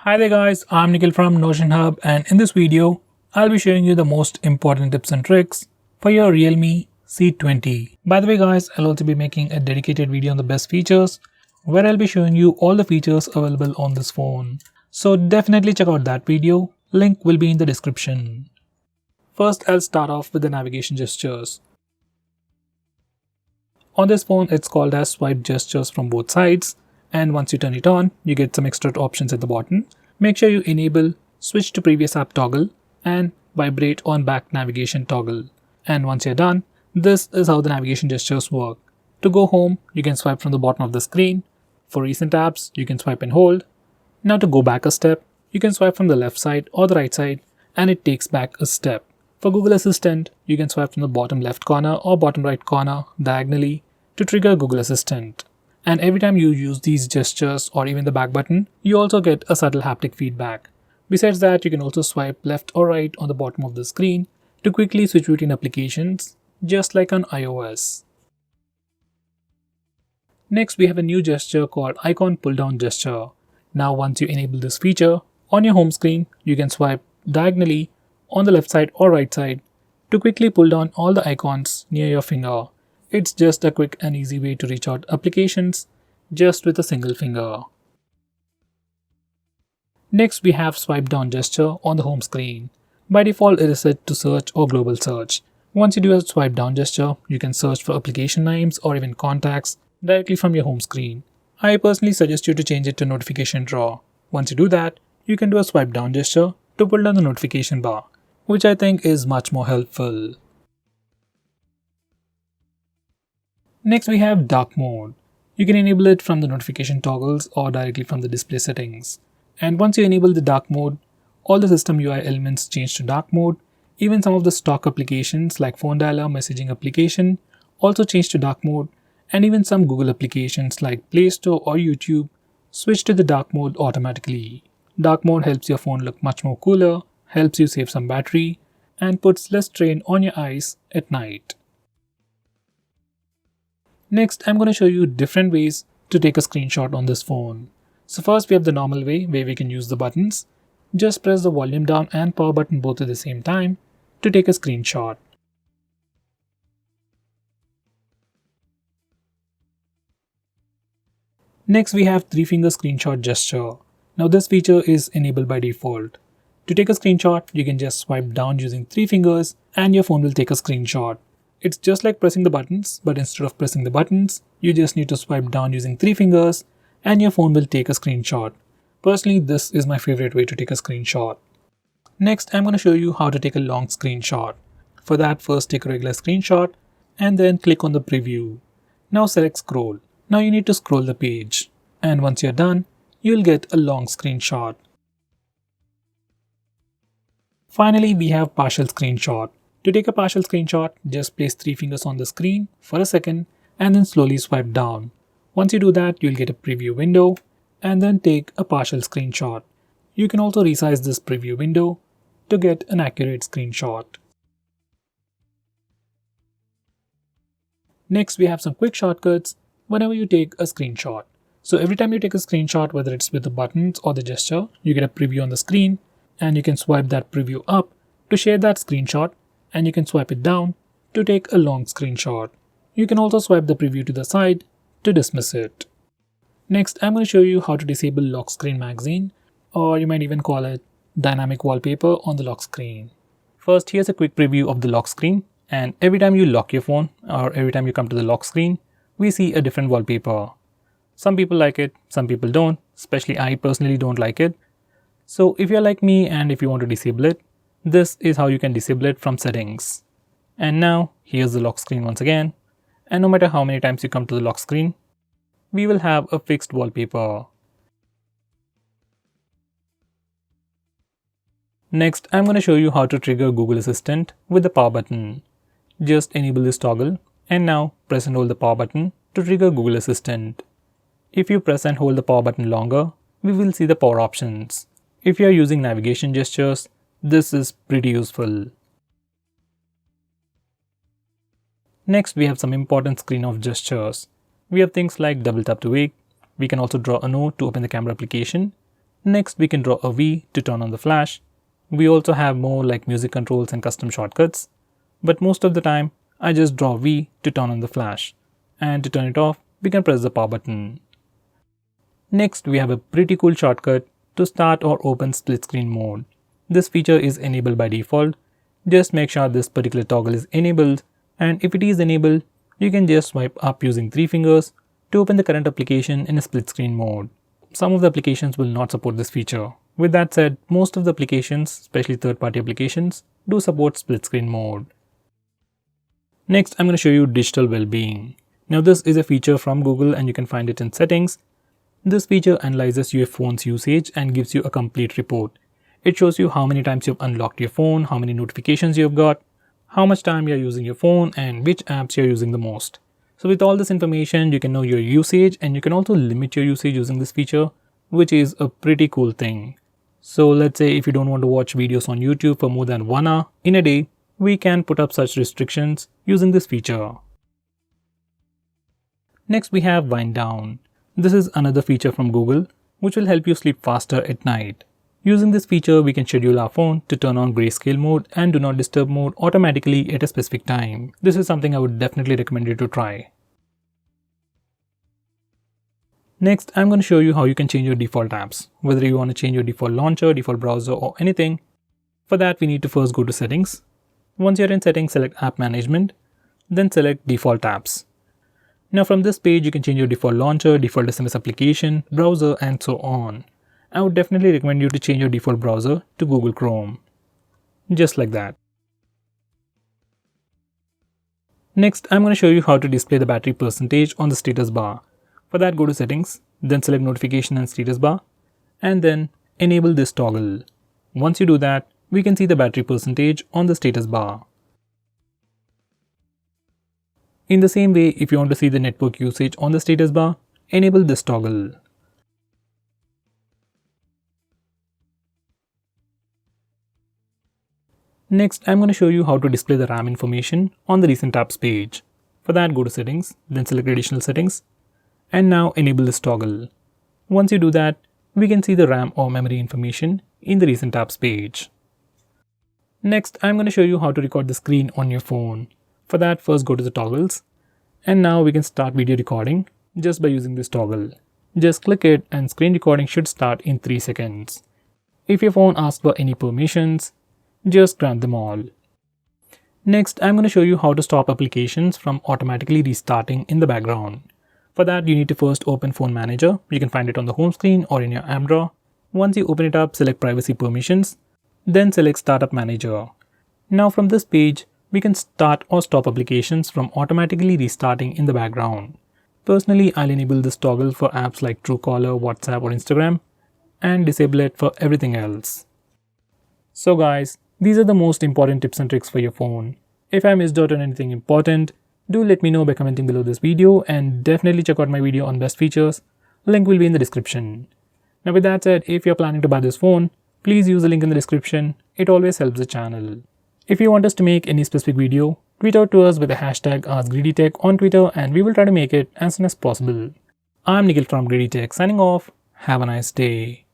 Hi there guys, I'm Nikhil from Notion Hub, and in this video, I'll be showing you the most important tips and tricks for your Realme C20. By the way guys, I'll also be making a dedicated video on the best features where I'll be showing you all the features available on this phone. So definitely check out that video, link will be in the description. First, I'll start off with the navigation gestures. On this phone, it's called as swipe gestures from both sides, and once you turn it on, you get some extra options at the bottom. Make sure you enable switch to previous app toggle and vibrate on back navigation toggle. And once you're done, this is how the navigation gestures work. To go home, you can swipe from the bottom of the screen. For recent apps, you can swipe and hold. Now to go back a step, you can swipe from the left side or the right side and it takes back a step. For Google Assistant, you can swipe from the bottom left corner or bottom right corner diagonally to trigger Google Assistant. And every time you use these gestures or even the back button, you also get a subtle haptic feedback. Besides that, you can also swipe left or right on the bottom of the screen to quickly switch between applications, just like on iOS. Next, we have a new gesture called icon pull down gesture. Now once you enable this feature, on your home screen, you can swipe diagonally on the left side or right side to quickly pull down all the icons near your finger. It's just a quick and easy way to reach out applications just with a single finger. Next, we have swipe down gesture on the home screen. By default, it is set to search or global search. Once you do a swipe down gesture, you can search for application names or even contacts directly from your home screen. I personally suggest you to change it to notification drawer. Once you do that, you can do a swipe down gesture to pull down the notification bar, which I think is much more helpful. Next, we have dark mode. You can enable it from the notification toggles or directly from the display settings. And once you enable the dark mode, all the system UI elements change to dark mode. Even some of the stock applications like phone dialer, messaging application also change to dark mode, and even some Google applications like Play Store or YouTube switch to the dark mode automatically. Dark mode helps your phone look much more cooler, helps you save some battery, and puts less strain on your eyes at night. Next, I'm going to show you different ways to take a screenshot on this phone. So first, we have the normal way where we can use the buttons. Just press the volume down and power button both at the same time to take a screenshot. Next, we have 3-finger screenshot gesture. Now this feature is enabled by default. To take a screenshot, you can just swipe down using 3 fingers and your phone will take a screenshot. It's just like pressing the buttons, but instead of pressing the buttons, you just need to swipe down using 3 fingers and your phone will take a screenshot. Personally, this is my favorite way to take a screenshot. Next, I'm going to show you how to take a long screenshot. For that, first take a regular screenshot and then click on the preview. Now select scroll. Now you need to scroll the page. And once you're done, you'll get a long screenshot. Finally, we have partial screenshot. To take a partial screenshot, just place 3 fingers on the screen for a second and then slowly swipe down. Once you do that, you'll get a preview window and then take a partial screenshot. You can also resize this preview window to get an accurate screenshot. Next, we have some quick shortcuts whenever you take a screenshot. So every time you take a screenshot, whether it's with the buttons or the gesture, you get a preview on the screen and you can swipe that preview up to share that screenshot, and you can swipe it down to take a long screenshot. You can also swipe the preview to the side to dismiss it. Next, I'm going to show you how to disable lock screen magazine, or you might even call it dynamic wallpaper on the lock screen. First, here's a quick preview of the lock screen, and every time you lock your phone or every time you come to the lock screen, we see a different wallpaper. Some people like it, some people don't, especially I personally don't like it. So if you're like me and if you want to disable it, this is how you can disable it from settings. And now, here's the lock screen once again. And no matter how many times you come to the lock screen, we will have a fixed wallpaper. Next, I'm going to show you how to trigger Google Assistant with the power button. Just enable this toggle and now press and hold the power button to trigger Google Assistant. If you press and hold the power button longer, we will see the power options. If you are using navigation gestures, this is pretty useful. Next, we have some important screen off gestures. We have things like double tap to wake. We can also draw a note to open the camera application. Next, we can draw a V to turn on the flash. We also have more like music controls and custom shortcuts, but most of the time I just draw V to turn on the flash, and to turn it off we can press the power button. Next, we have a pretty cool shortcut to start or open split screen mode. This feature is enabled by default. Just make sure this particular toggle is enabled, and if it is enabled, you can just swipe up using 3 fingers to open the current application in a split screen mode. Some of the applications will not support this feature. With that said, most of the applications, especially third-party applications, do support split screen mode. Next, I'm going to show you digital well-being. Now this is a feature from Google and you can find it in settings. This feature analyzes your phone's usage and gives you a complete report. It shows you how many times you've unlocked your phone, how many notifications you've got, how much time you're using your phone, and which apps you're using the most. So with all this information, you can know your usage, and you can also limit your usage using this feature, which is a pretty cool thing. So let's say if you don't want to watch videos on YouTube for more than 1 hour in a day, we can put up such restrictions using this feature. Next, we have wind down. This is another feature from Google, which will help you sleep faster at night. Using this feature, we can schedule our phone to turn on grayscale mode and do not disturb mode automatically at a specific time. This is something I would definitely recommend you to try. Next, I'm going to show you how you can change your default apps, whether you want to change your default launcher, default browser, or anything. For that, we need to first go to settings. Once you're in settings, select app management, then select default apps. Now from this page, you can change your default launcher, default SMS application, browser, and so on. I would definitely recommend you to change your default browser to Google Chrome. Just like that. Next, I'm going to show you how to display the battery percentage on the status bar. For that, go to settings, then select notification and status bar, and then enable this toggle. Once you do that, we can see the battery percentage on the status bar. In the same way, if you want to see the network usage on the status bar, enable this toggle. Next, I'm going to show you how to display the RAM information on the recent apps page. For that, go to settings, then select additional settings, and now enable this toggle. Once you do that, we can see the RAM or memory information in the recent apps page. Next, I'm going to show you how to record the screen on your phone. For that, first go to the toggles, and now we can start video recording just by using this toggle. Just click it and screen recording should start in 3 seconds. If your phone asks for any permissions, just grant them all. Next, I'm going to show you how to stop applications from automatically restarting in the background. For that, you need to first open Phone Manager. You can find it on the home screen or in your app drawer. Once you open it up, select Privacy Permissions, then select Startup Manager. Now from this page, we can start or stop applications from automatically restarting in the background. Personally, I'll enable this toggle for apps like Truecaller, WhatsApp, or Instagram, and disable it for everything else. So guys, these are the most important tips and tricks for your phone. If I missed out on anything important, do let me know by commenting below this video, and definitely check out my video on best features. Link will be in the description. Now with that said, if you're planning to buy this phone, please use the link in the description. It always helps the channel. If you want us to make any specific video, tweet out to us with the hashtag AskGreedyTech on Twitter and we will try to make it as soon as possible. I'm Nikhil from GreedyTech signing off. Have a nice day.